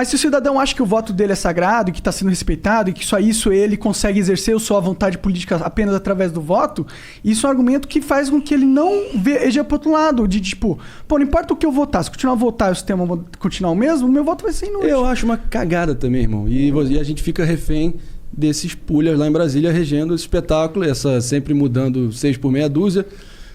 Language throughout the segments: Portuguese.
Mas se o cidadão acha que o voto dele é sagrado e que está sendo respeitado e que só isso ele consegue exercer a sua vontade política apenas através do voto, isso é um argumento que faz com que ele não veja para outro lado, de tipo, pô, não importa o que eu votar, se continuar a votar e o sistema continuar o mesmo, o meu voto vai ser inútil. Eu acho uma cagada também, irmão. E a gente fica refém desses pulhas lá em Brasília regendo esse espetáculo, essa sempre mudando 6 por meia dúzia.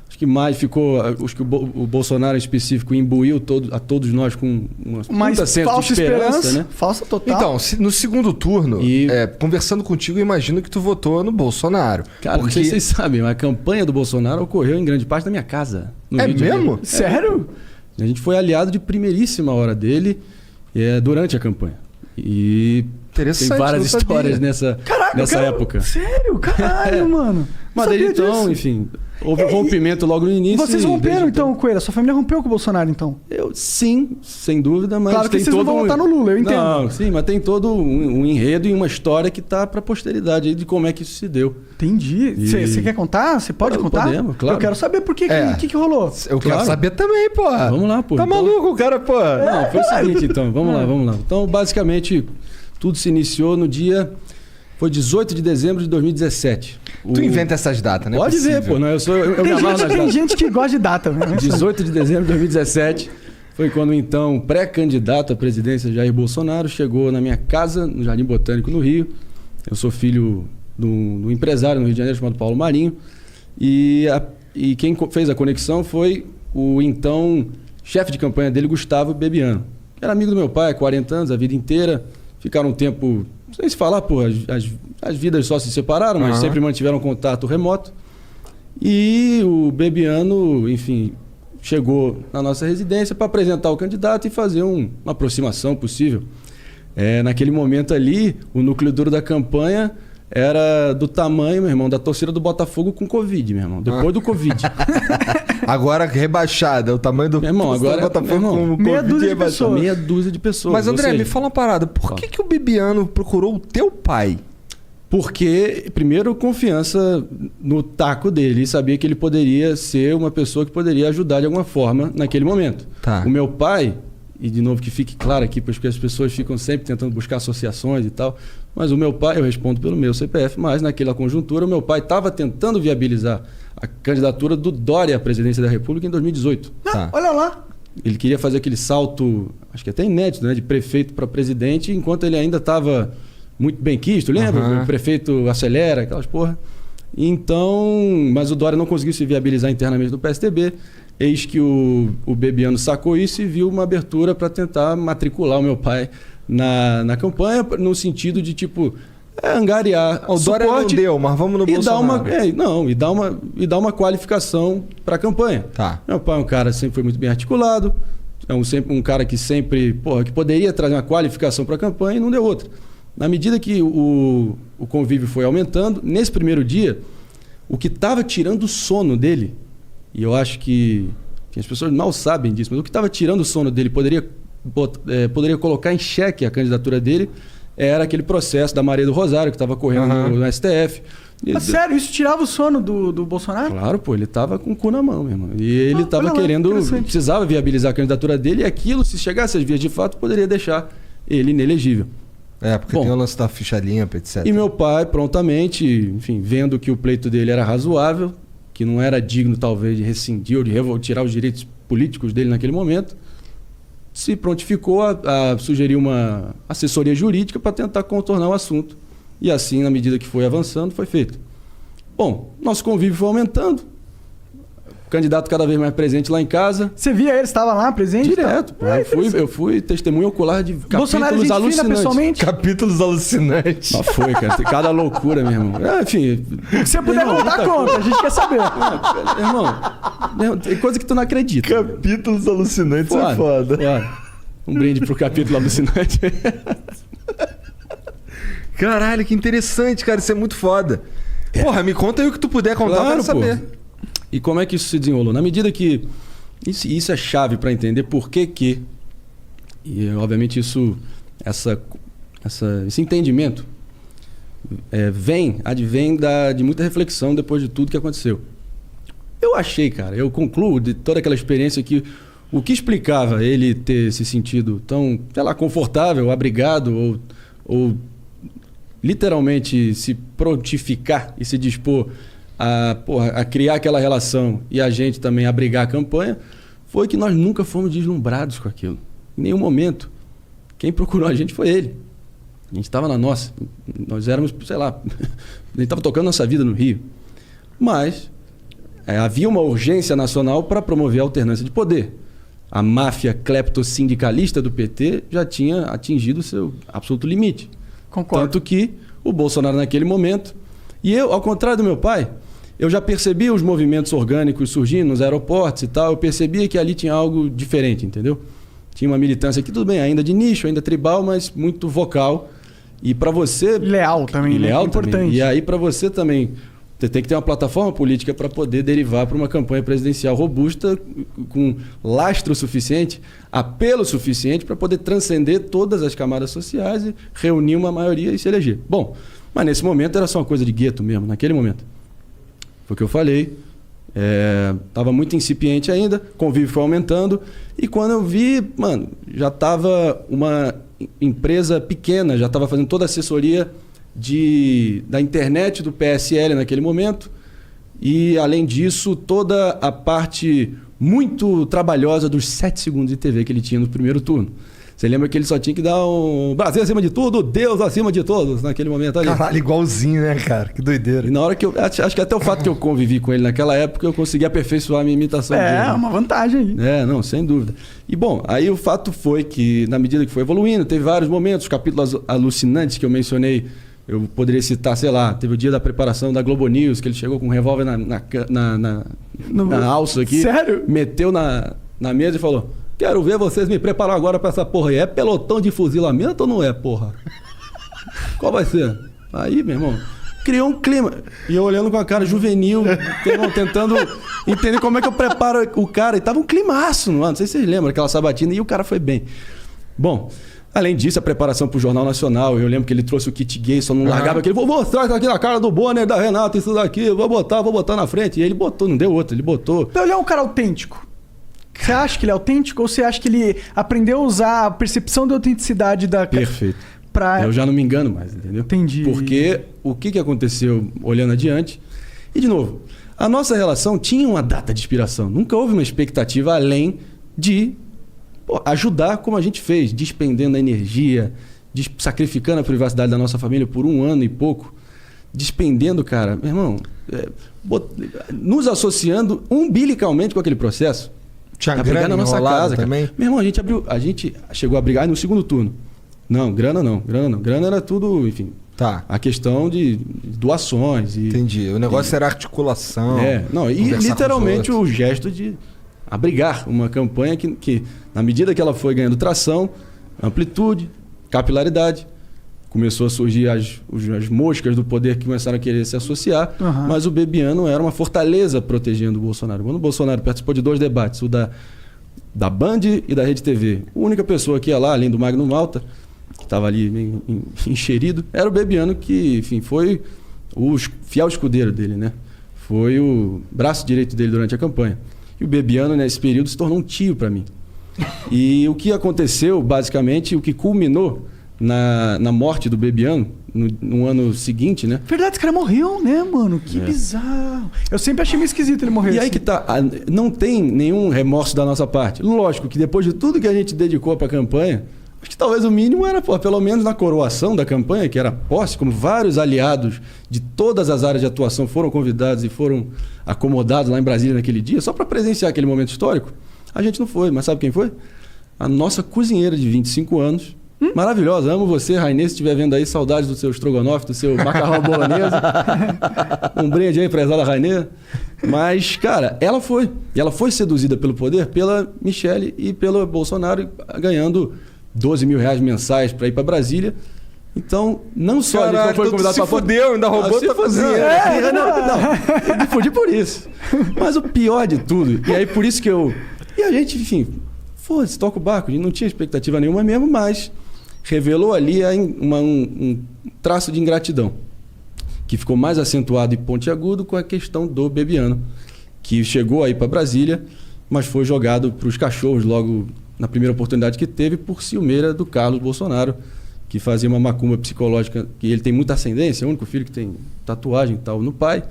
Acho que mais ficou, acho que o Bolsonaro em específico imbuiu a todos nós com uma senso de esperança, né? Falsa total. Então, no segundo turno, conversando contigo, eu imagino que tu votou no Bolsonaro. Cara, não sei se vocês sabem, a campanha do Bolsonaro ocorreu em grande parte na minha casa. É mesmo? Sério? A gente foi aliado de primeiríssima hora dele durante a campanha. E tem várias histórias nessa época. Sério? Caralho, mano. Mas desde então, enfim, houve um rompimento logo no início. Vocês romperam então, Coelho? Sua família rompeu com o Bolsonaro, então? Sim, sem dúvida, mas claro que tem vocês todo não vão votar no Lula, eu entendo. Não, sim, mas tem todo um enredo e uma história que tá pra posteridade aí de como é que isso se deu. Entendi. Você quer contar? Você pode contar? Podemos, claro. Eu quero saber por que rolou. Eu quero saber também, pô. Vamos lá, pô. Tá maluco o cara, pô. Não, foi o seguinte, então. Vamos lá. Então, basicamente, tudo se iniciou no dia... Foi 18 de dezembro de 2017. Tu inventa essas datas, né? Pode ver, pô. Não, eu me amarro nas datas. Tem gente que gosta de data, né? 18 de dezembro de 2017 foi quando então o pré-candidato à presidência Jair Bolsonaro chegou na minha casa, no Jardim Botânico, no Rio. Eu sou filho do empresário no Rio de Janeiro chamado Paulo Marinho. E quem fez a conexão foi o então chefe de campanha dele, Gustavo Bebiano. Era amigo do meu pai, 40 anos, a vida inteira. Ficaram um tempo... Sem se falar, pô, as vidas só se separaram, mas sempre mantiveram contato remoto. E o Bebiano, enfim, chegou na nossa residência para apresentar o candidato e fazer uma aproximação possível. Naquele momento ali, o núcleo duro da campanha era do tamanho, meu irmão, da torcida do Botafogo com Covid, meu irmão. Depois do Covid. Agora rebaixada, o tamanho do Botafogo com meia dúzia de pessoas. Meia dúzia de pessoas. Mas, André, me fala uma parada. Por que o Bebiano procurou o teu pai? Porque, primeiro, confiança no taco dele. E sabia que ele poderia ser uma pessoa que poderia ajudar de alguma forma naquele momento. Tá. O meu pai, e de novo que fique claro aqui, porque as pessoas ficam sempre tentando buscar associações e tal, mas o meu pai, eu respondo pelo meu CPF, mas naquela conjuntura o meu pai estava tentando viabilizar a candidatura do Dória à presidência da República em 2018. Tá. Olha lá. Ele queria fazer aquele salto, acho que até inédito, né, de prefeito para presidente, enquanto ele ainda estava muito bem quisto, lembra? O prefeito acelera, aquelas porra. Então, mas o Dória não conseguiu se viabilizar internamente no PSDB. Eis que o Bebiano sacou isso e viu uma abertura para tentar matricular o meu pai na campanha, no sentido de, tipo, angariar o Dória não deu, mas vamos no Bolsonaro. E dar uma qualificação para a campanha. Tá. Meu pai é um cara que sempre foi muito bem articulado, sempre um cara que sempre, que poderia trazer uma qualificação para a campanha e não deu outra. Na medida que o convívio foi aumentando, nesse primeiro dia, o que estava tirando o sono dele, e eu acho que as pessoas mal sabem disso, mas o que estava tirando o sono dele poderia colocar em xeque a candidatura dele, era aquele processo da Maria do Rosário, que estava correndo no STF. Sério, isso tirava o sono do Bolsonaro? Claro, pô, ele estava com o cu na mão, meu irmão. E ele estava precisava viabilizar a candidatura dele, e aquilo, se chegasse às vias de fato, poderia deixar ele inelegível. Porque tem o lance da ficha limpa, etc. E meu pai, prontamente, enfim, vendo que o pleito dele era razoável, que não era digno, talvez, de rescindir ou de tirar os direitos políticos dele naquele momento, se prontificou a sugerir uma assessoria jurídica para tentar contornar o assunto. E assim, na medida que foi avançando, foi feito. Bom, nosso convívio foi aumentando. O candidato cada vez mais presente lá em casa. Você via ele, estava lá presente? Direto. Pô, eu fui testemunha ocular de capítulos alucinantes. Pessoalmente? Capítulos alucinantes. Mas foi, cara. Cada loucura, meu irmão. Enfim. Se você puder contar, conta. A gente quer saber. Irmão, tem coisa que tu não acredita. Capítulos alucinantes é foda. Um brinde pro capítulo alucinante. Caralho, que interessante, cara. Isso é muito foda. Porra, me conta aí o que tu puder contar, eu quero saber. E como é que isso se desenrolou? Na medida que... Isso é chave para entender por que... E, obviamente, esse entendimento advém de muita reflexão depois de tudo que aconteceu. Eu achei, cara, eu concluo de toda aquela experiência que O que explicava ele ter se sentido tão, sei lá, confortável, abrigado ou literalmente se prontificar e se dispor a criar aquela relação e a gente também abrigar a campanha, foi que nós nunca fomos deslumbrados com aquilo. Em nenhum momento. Quem procurou a gente foi ele. A gente estava na nossa. Nós éramos, sei lá, a gente estava tocando nossa vida no Rio. Mas havia uma urgência nacional para promover a alternância de poder. A máfia clepto-sindicalista do PT já tinha atingido o seu absoluto limite. Concordo. Tanto que o Bolsonaro naquele momento... E eu, ao contrário do meu pai, eu já percebia os movimentos orgânicos surgindo nos aeroportos e tal. Eu percebia que ali tinha algo diferente, entendeu? Tinha uma militância aqui, tudo bem, ainda de nicho, ainda tribal, mas muito vocal. E para você... Leal também, né? Leal Importante. também. E aí para você também... Você tem que ter uma plataforma política para poder derivar para uma campanha presidencial robusta, com lastro suficiente, apelo suficiente para poder transcender todas as camadas sociais e reunir uma maioria e se eleger. Bom, mas nesse momento era só uma coisa de gueto mesmo, naquele momento. Foi o que eu falei. Estava muito incipiente ainda, convívio foi aumentando. E quando eu vi, mano, já estava uma empresa pequena, já estava fazendo toda a assessoria da internet do PSL naquele momento. E, além disso, toda a parte muito trabalhosa dos 7 segundos de TV que ele tinha no primeiro turno. Você lembra que ele só tinha que dar um Brasil acima de tudo, Deus acima de todos, naquele momento ali. Caralho, igualzinho, né, cara? Que doideira. E na hora que eu... Acho que até o fato que eu convivi com ele naquela época, eu consegui aperfeiçoar a minha imitação dele. É, uma vantagem aí. Não, sem dúvida. E, bom, aí o fato foi que, na medida que foi evoluindo, teve vários momentos, capítulos alucinantes que eu mencionei. Eu poderia citar, sei lá, teve o dia da preparação da Globo News, que ele chegou com um revólver na alça aqui. Sério? Meteu na mesa e falou: quero ver vocês me preparar agora pra essa porra aí. É pelotão de fuzilamento ou não é, porra? Qual vai ser? Aí, meu irmão, criou um clima. E eu olhando com a cara juvenil, tentando entender como é que eu preparo o cara. E tava um climaço, mano. Não sei se vocês lembram, aquela sabatina. E o cara foi bem. Bom... Além disso, a preparação para o Jornal Nacional. Eu lembro que ele trouxe o kit gay, só não largava aquele. Vou mostrar isso aqui na cara do Bonner, da Renata, isso daqui. Vou botar na frente. E ele botou, não deu outro, ele botou. Então ele é um cara autêntico. Você acha que ele é autêntico ou você acha que ele aprendeu a usar a percepção da autenticidade da... Perfeito. Pra... Eu já não me engano mais, entendeu? Entendi. Porque o que aconteceu olhando adiante... E, de novo, a nossa relação tinha uma data de expiração. Nunca houve uma expectativa além de... ajudar como a gente fez, despendendo a energia, sacrificando a privacidade da nossa família por 1 ano e pouco, despendendo, cara, meu irmão, nos associando umbilicalmente com aquele processo. Tinha brigar grana na nossa casa também? Meu irmão, a gente chegou a brigar no segundo turno. Não, grana não. Grana era tudo, enfim. Tá. A questão de doações. Entendi. O negócio era articulação. E literalmente o gesto de abrigar uma campanha que, na medida que ela foi ganhando tração, amplitude, capilaridade, começou a surgir as moscas do poder que começaram a querer se associar, mas o Bebiano era uma fortaleza protegendo o Bolsonaro. Quando o Bolsonaro participou de 2 debates, o da Band e da Rede TV, a única pessoa que ia lá, além do Magno Malta, que estava ali meio encherido, era o Bebiano, que, enfim, foi o fiel escudeiro dele, né? Foi o braço direito dele durante a campanha. E o Bebiano, nesse período, se tornou um tio para mim. E o que aconteceu, basicamente, o que culminou na morte do Bebiano, no ano seguinte, né? Verdade, esse cara morreu, né, mano? Que bizarro. Eu sempre achei meio esquisito ele morrer E assim. aí que tá, não tem nenhum remorso da nossa parte. Lógico que depois de tudo que a gente dedicou para a campanha, acho que talvez o mínimo era, pelo menos na coroação da campanha, que era posse, como vários aliados de todas as áreas de atuação foram convidados e foram acomodados lá em Brasília naquele dia, só para presenciar aquele momento histórico. A gente não foi, mas sabe quem foi? A nossa cozinheira de 25 anos, maravilhosa, amo você, Rainê, se estiver vendo aí, saudades do seu estrogonofe, do seu macarrão bolonesa. Um brinde aí, prezada Rainê. Mas, cara, ela foi seduzida pelo poder, pela Michelle e pelo Bolsonaro, ganhando 12 mil reais mensais para ir para Brasília. Então, não só Caralho, a gente não foi convidado para fudeu, ainda roubou tua cozinheira. Não, eu me fudi por isso. Mas o pior de tudo, e aí por isso que E a gente, enfim, foda-se, toca o barco, a gente não tinha expectativa nenhuma mesmo, mas revelou ali um traço de ingratidão, que ficou mais acentuado e pontiagudo com a questão do Bebiano, que chegou aí para Brasília mas foi jogado para os cachorros logo na primeira oportunidade que teve por ciumeira do Carlos Bolsonaro, que fazia uma macumba psicológica, que ele tem muita ascendência, é o único filho que tem tatuagem e tal no pai.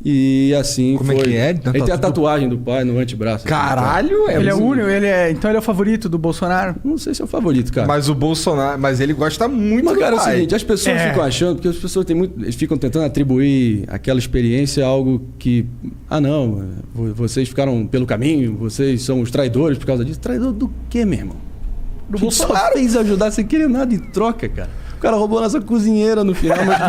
E assim Como foi. é que é? Ele tem a tatuagem do pai no antebraço. Caralho, Ele é o único, então ele é o favorito do Bolsonaro? Não sei se é o favorito, cara. Mas o Bolsonaro, mas ele gosta muito Mas, do cara, é o pai. seguinte, as pessoas ficam achando, porque as pessoas têm muito, eles ficam tentando atribuir aquela experiência a algo que, não, vocês ficaram pelo caminho, vocês são os traidores por causa disso. Traidor do quê, meu irmão? Do A gente Bolsonaro. só fez ajudar sem querer nada em troca, cara. O cara roubou nossa cozinheira no final, mas